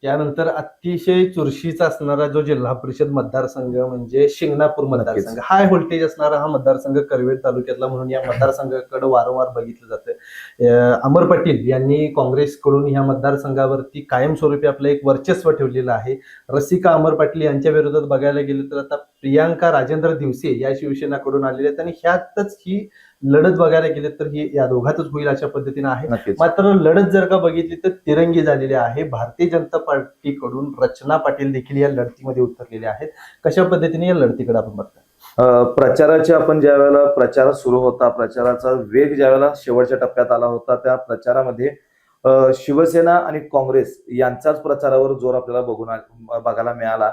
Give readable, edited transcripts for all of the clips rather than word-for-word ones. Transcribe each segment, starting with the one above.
त्यानंतर अतिशय चुरशीचा असणारा जो जिल्हा परिषद मतदारसंघ म्हणजे शिंगणापूर मतदारसंघ, हाय व्होल्टेज असणारा हा मतदारसंघ करवीर तालुक्यातला म्हणून या मतदारसंघाकडे वारंवार बघितलं जातं. अमर पाटील यांनी काँग्रेसकडून या मतदारसंघावरती कायमस्वरूपी आपलं एक वर्चस्व ठेवलेलं आहे. रसिका अमर पाटील यांच्या विरोधात बघायला गेलं तर आता प्रियांका राजेंद्र दिवसे या शिवसेनाकडून आलेल्या आहेत आणि ह्यातच ही लढत बघायला गेली तर ही या दोघातच होईल अशा पद्धतीने आहे. मात्र लढत जर का बघितली तर तिरंगी झालेली आहे. भारतीय जनता पार्टीकडून रचना पाटील देखील या लढतीमध्ये उतरलेल्या आहेत. कशा पद्धतीने या लढतीकडे आपण बघता? प्रचाराचे आपण ज्या वेळेला प्रचार सुरू होता, प्रचाराचा वेग ज्या वेळेला शेवटच्या टप्प्यात आला होता, त्या प्रचारामध्ये शिवसेना आणि काँग्रेस यांचाच प्रचारावर जोर आपल्याला बघायला मिळाला.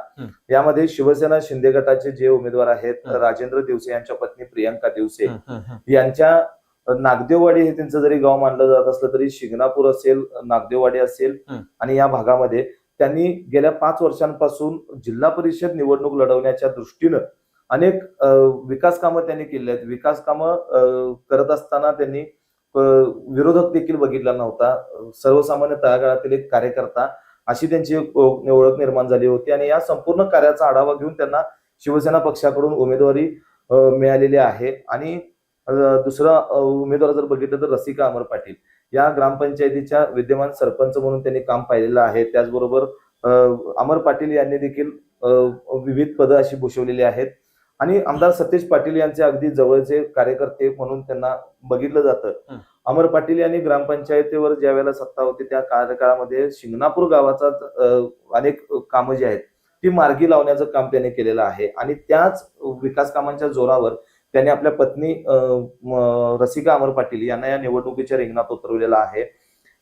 यामध्ये शिवसेना शिंदे गटाचे जे उमेदवार आहेत, राजेंद्र दिवसे यांच्या पत्नी प्रियांका दिवसे यांच्या नागदेववाडी हे त्यांचं जरी गाव मानलं जात असलं तरी शिंगणापूर असेल, नागदेववाडी असेल आणि या भागामध्ये त्यांनी गेल्या 5 वर्षांपासून जिल्हा परिषद निवडणूक लढवण्याच्या दृष्टीनं अनेक विकास कामं त्यांनी केली आहेत. विकास कामं करत असताना त्यांनी विरोधक देखील बघितला नव्हता. सर्वसामान्य तळागाळातील एक कार्यकर्ता अशी त्यांची ओळख निर्माण झाली होती आणि या संपूर्ण कार्याचा आढावा घेऊन त्यांना शिवसेना पक्षाकडून उमेदवारी मिळालेली आहे. आणि दुसरा उमेदवार जर बघितलं तर रसिका अमर पाटील या ग्रामपंचायतीच्या विद्यमान सरपंच म्हणून त्यांनी काम पाहिलेलं आहे. त्याचबरोबर अमर पाटील यांनी देखील विविध पदं अशी भूषवलेली आहेत आणि आमदार सतीश पाटील यांचे अगदी जवळचे कार्यकर्ते म्हणून त्यांना बघितलं जातं. अमर पाटील यांनी ग्रामपंचायतीवर ज्या वेळेला सत्ता होती त्या कार्यकाळामध्ये शिंगणापूर गावाचा अनेक कामं जी आहेत ती मार्गी लावण्याचं काम त्यांनी केलेलं आहे आणि त्याच विकास कामांच्या जोरावर त्यांनी आपल्या पत्नी रसिका अमर पाटील यांना या निवडणुकीच्या रिंगणात उतरवलेला आहे.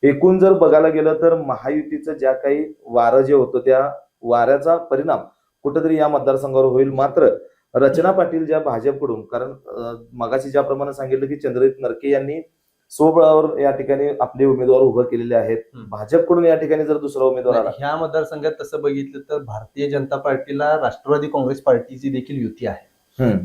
एकूण जर बघायला गेलं तर महायुतीचं ज्या काही वारं जे होतं त्या वाऱ्याचा परिणाम कुठेतरी या मतदारसंघावर होईल. मात्र रचना पाटील ज्या भाजपकडून, कारण मगाशी ज्याप्रमाणे सांगितलं की चंद्रजित नरके यांनी स्वबळावर या ठिकाणी आपले उमेदवार उभे केलेले आहेत, भाजपकडून या ठिकाणी जर दुसरा उमेदवार आला, ह्या मतदारसंघात तसं बघितलं तर भारतीय जनता पार्टीला राष्ट्रवादी काँग्रेस पार्टीची देखील युती आहे.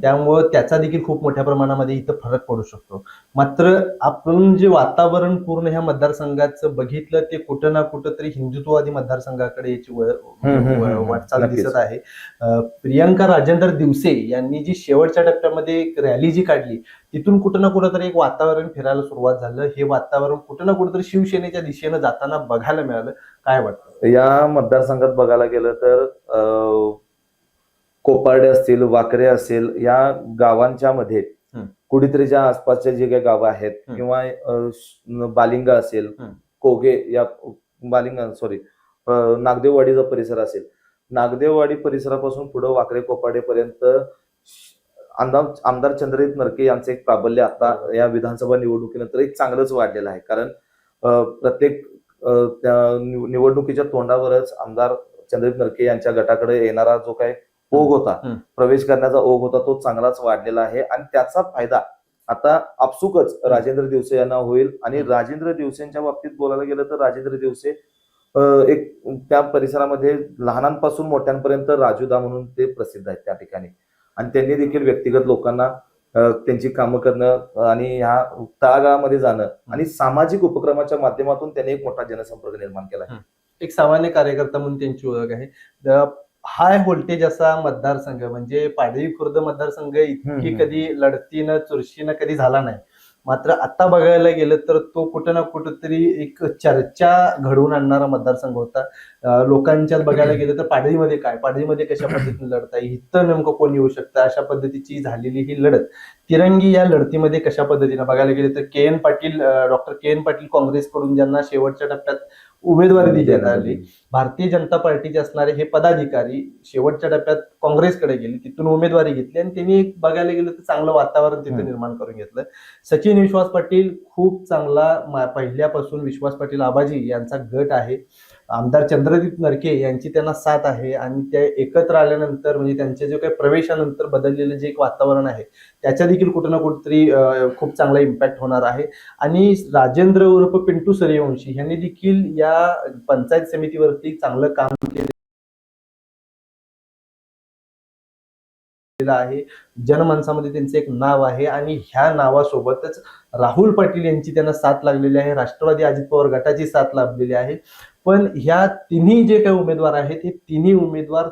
त्यामुळे त्याचा देखील खूप मोठ्या प्रमाणामध्ये इथं फरक पडू शकतो. मात्र आपण जे वातावरण पूर्ण ह्या मतदारसंघाचं बघितलं ते कुठं ना कुठं तरी हिंदुत्ववादी मतदारसंघाकडे याची वाटचाल दिसत आहे. प्रियांका राजेंद्र दिवसे यांनी जी शेवटच्या टप्प्यामध्ये एक रॅली जी काढली तिथून कुठं ना कुठं तरी एक वातावरण फिरायला सुरुवात झालं. हे वातावरण कुठं ना कुठं तरी शिवसेनेच्या दिशेनं जाताना बघायला मिळालं. काय वाटतं? या मतदारसंघात बघायला गेलं तर कोपारडे असतील, वाकरे असेल, या गावांच्या मध्ये कुठेतरी ज्या आसपासच्या जे काही गावं आहेत किंवा बालिंगा असेल, कोगे या नागदेववाडीचा परिसर असेल, नागदेववाडी परिसरापासून पुढे वाकरे कोपारडे पर्यंत आमदार चंद्रजित नरके यांचं एक प्राबल्य आता या विधानसभा निवडणुकीनंतर एक चांगलंच वाढलेलं आहे. कारण प्रत्येक त्या निवडणुकीच्या तोंडावरच आमदार चंद्रजित नरके यांच्या गटाकडे येणारा जो काही ओघ होता, प्रवेश करण्याचा ओघ होता, तो चांगलाच वाढलेला आहे आणि त्याचा फायदा आता आपसुकच राजेंद्र दिवसे यांना होईल. आणि राजेंद्र दिवसेंच्या बाबतीत बोलायला गेलं तर राजेंद्र दिवसे एक त्या परिसरामध्ये लहानांपासून मोठ्यांपर्यंत राजूदा म्हणून ते प्रसिद्ध आहेत त्या ठिकाणी आणि त्यांनी देखील व्यक्तिगत लोकांना त्यांची कामं करणं आणि ह्या तळागाळामध्ये जाणं आणि सामाजिक उपक्रमाच्या माध्यमातून त्यांनी एक मोठा जनसंपर्क निर्माण केला आहे. एक सामान्य कार्यकर्ता म्हणून त्यांची ओळख आहे. हाय व्होल्टेज असा मतदारसंघ म्हणजे पाडळी खुर्द मतदारसंघ इतकी कधी लढतीनं चुरशीनं कधी झाला नाही. मात्र आता बघायला गेलं तर तो कुठं ना कुठंतरी एक चर्चा घडवून आणणारा मतदारसंघ होता. लोकांच्यात बघायला गेलं तर पाडळीमध्ये कशा पद्धतीने लढता येईल, इथं नेमकं कोण येऊ शकतं, अशा पद्धतीची झालेली ही लढत तिरंगी या लढतीमध्ये कशा पद्धतीने बघायला गेले तर डॉक्टर के एन पाटील काँग्रेसकडून ज्यांना शेवटच्या टप्प्यात उमेदवारी देण्यात आली, भारतीय जनता पार्टीचे असणारे हे पदाधिकारी शेवटच्या टप्प्यात काँग्रेसकडे गेले, तिथून उमेदवारी घेतली आणि त्यांनी बघायला गेलं तर चांगलं वातावरण तिथे निर्माण करून घेतलं. सचिन विश्वास पाटील खूप चांगला पहिल्यापासून विश्वास पाटील आबाजी यांचा गट आहे. आमदार चंद्रजित नरके यांची त्यांना साथ आहे आणि ते एकत्र आल्यानंतर म्हणजे त्यांच्या जे काही प्रवेशानंतर बदललेलं जे एक वातावरण आहे त्याच्या देखील कुठं ना कुठेतरी खूप चांगला इम्पॅक्ट होणार आहे. आणि राजेंद्र उर्फ पिंटू सूर्यवंशी यांनी देखील या पंचायत समितीवरती चांगलं काम केलं आहे. जनमानसामध्ये त्यांचं एक नाव आहे आणि ह्या नावासोबतच राहुल पाटील यांची त्यांना साथ लागलेली आहे. राष्ट्रवादी अजित पवार गटाची साथ लाभलेली आहे. पण ह्या तिन्ही जे काही उमेदवार आहेत हे तिन्ही उमेदवार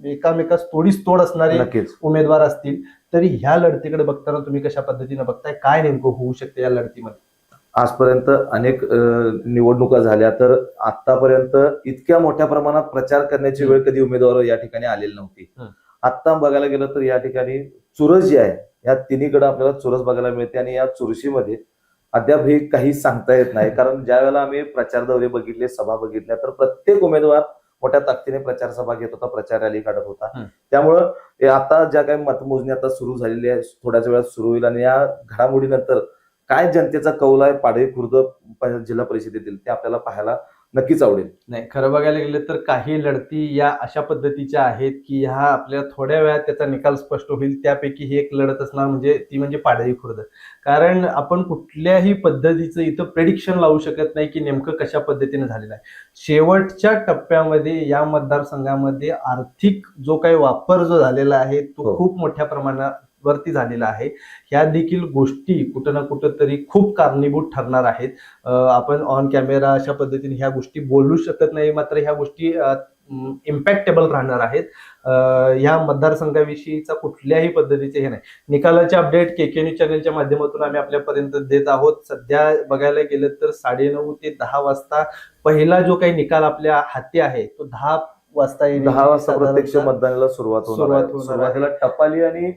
एकामेकास तोडीस तोड असणारे नक्कीच. उमेदवार असतील. तरी ह्या लढतीकडे बघताना तुम्ही कशा पद्धतीने बघताय, काय नेमकं होऊ शकते या लढतीमध्ये? आजपर्यंत अनेक निवडणुका झाल्या, तर आतापर्यंत इतक्या मोठ्या प्रमाणात प्रचार करण्याची वेळ कधी उमेदवार या ठिकाणी आलेली नव्हती. आता बघायला गेलं तर या ठिकाणी चुरस जी आहे, या तिन्हीकडे आपल्याला चुरस बघायला मिळते आणि या चुरशीमध्ये अद्याप हे काही सांगता येत नाही. कारण ज्या वेळेला आम्ही प्रचार दौरे बघितले, सभा बघितल्या, तर प्रत्येक उमेदवार मोठ्या ताकदीने प्रचार सभा घेत होता, प्रचार रॅली काढत होता. त्यामुळं आता ज्या काही मतमोजणी आता सुरू झालेली आहे, थोड्याच वेळात सुरू होईल आणि या घडामोडीनंतर काय जनतेचा कौल आहे पाडळी खुर्द जिल्हा परिषदेतील ते आपल्याला पाहायला नक्कीच आवडेल. नाही, खरं बघायला गेलं तर काही लढती या अशा पद्धतीच्या आहेत की ह्या आपल्या थोड्या वेळात त्याचा निकाल स्पष्ट होईल. त्यापैकी ही एक लढत असणार म्हणजे पाडळी खुर्द. कारण आपण कुठल्याही पद्धतीचं इथं प्रेडिक्शन लावू शकत नाही की नेमकं कशा पद्धतीने झालेलं आहे. शेवटच्या टप्प्यामध्ये या मतदारसंघामध्ये आर्थिक जो काही वापर जो झालेला आहे तो खूप मोठ्या प्रमाणावरती झालेला आहे. ह्या देखील गोष्टी कुठं ना कुठं तरी खूप कारणीभूत ठरणार आहेत. आपण ऑन कॅमेरा अशा पद्धतीने ह्या गोष्टी बोलू शकत नाही, मात्र ह्या गोष्टी इम्पॅक्टेबल राहणार आहेत. ह्या मतदारसंघाविषयीचा कुठल्याही पद्धतीचे हे नाही. निकालाचे अपडेट KK न्यूज चॅनलच्या माध्यमातून आम्ही आपल्यापर्यंत देत आहोत. सध्या बघायला गेलं तर 9:30 ते 10 वाजता पहिला जो काही निकाल आपल्या हाती आहे तो 10 वाजता 10 वाजता प्रत्यक्ष मतदानाला सुरुवात होणार. सुरुवातीला टपाली आणि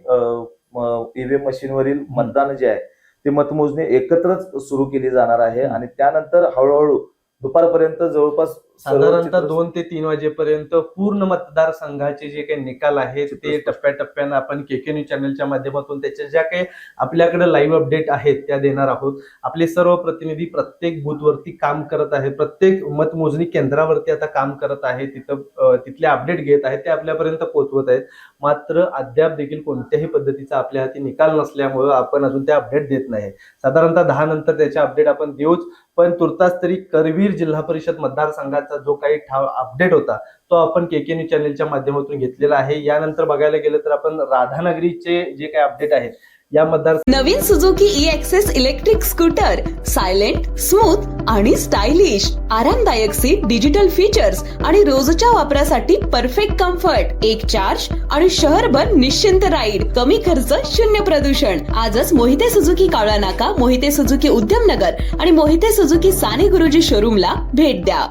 ईव्हीएम मशीनवरील मतदान जे आहे ते मतमोजणी एकत्रच सुरू केली जाणार आहे आणि त्यानंतर हळूहळू दुपारपर्यंत जवळपास साधारणतः 2 ते 3 वाजेपर्यंत पूर्ण मतदारसंघाचे जे काही निकाल आहेत ते टप्प्याटप्प्यानं आपण KK न्यूज चॅनलच्या माध्यमातून त्याच्या ज्या काही आपल्याकडे लाईव्ह अपडेट आहेत त्या देणार आहोत. आपले सर्व प्रतिनिधी प्रत्येक बूथवरती काम करत आहेत, प्रत्येक मतमोजणी केंद्रावरती आता काम करत आहेत, तिथले अपडेट घेत आहेत, ते आपल्यापर्यंत पोहोचवत आहेत. मात्र अद्याप देखील कोणत्याही पद्धतीचा आपल्या हाती निकाल नसल्यामुळं आपण अजून ते अपडेट देत नाही. साधारणतः 10 नंतर त्याचे अपडेट आपण देऊच, पण तुर्तास तरी करवीर जिल्हा परिषद मतदारसंघाचा जो काही अपडेट होता तो आपण KK न्यूज चॅनलच्या माध्यमातून घेतलेला आहे. यानंतर बघायला गेलं तर आपण राधानगरीचे जे काही अपडेट आहेत या मतदार नवीन Suzuki E-Access electric scooter silent, smooth आणि स्टायलिश, आरामदायक सीट, डिजिटल फीचर्स आणि रोजच्या वापरासाठी परफेक्ट कम्फर्ट, एक चार्ज आणि शहरभर निश्चिंत राईड, कमी खर्च, शून्य प्रदूषण. आजच मोहिते सुझुकी कावळा नाका, मोहिते सुझुकी उद्यमनगर आणि मोहिते सुझुकी साने गुरुजी शोरूमला भेट द्या.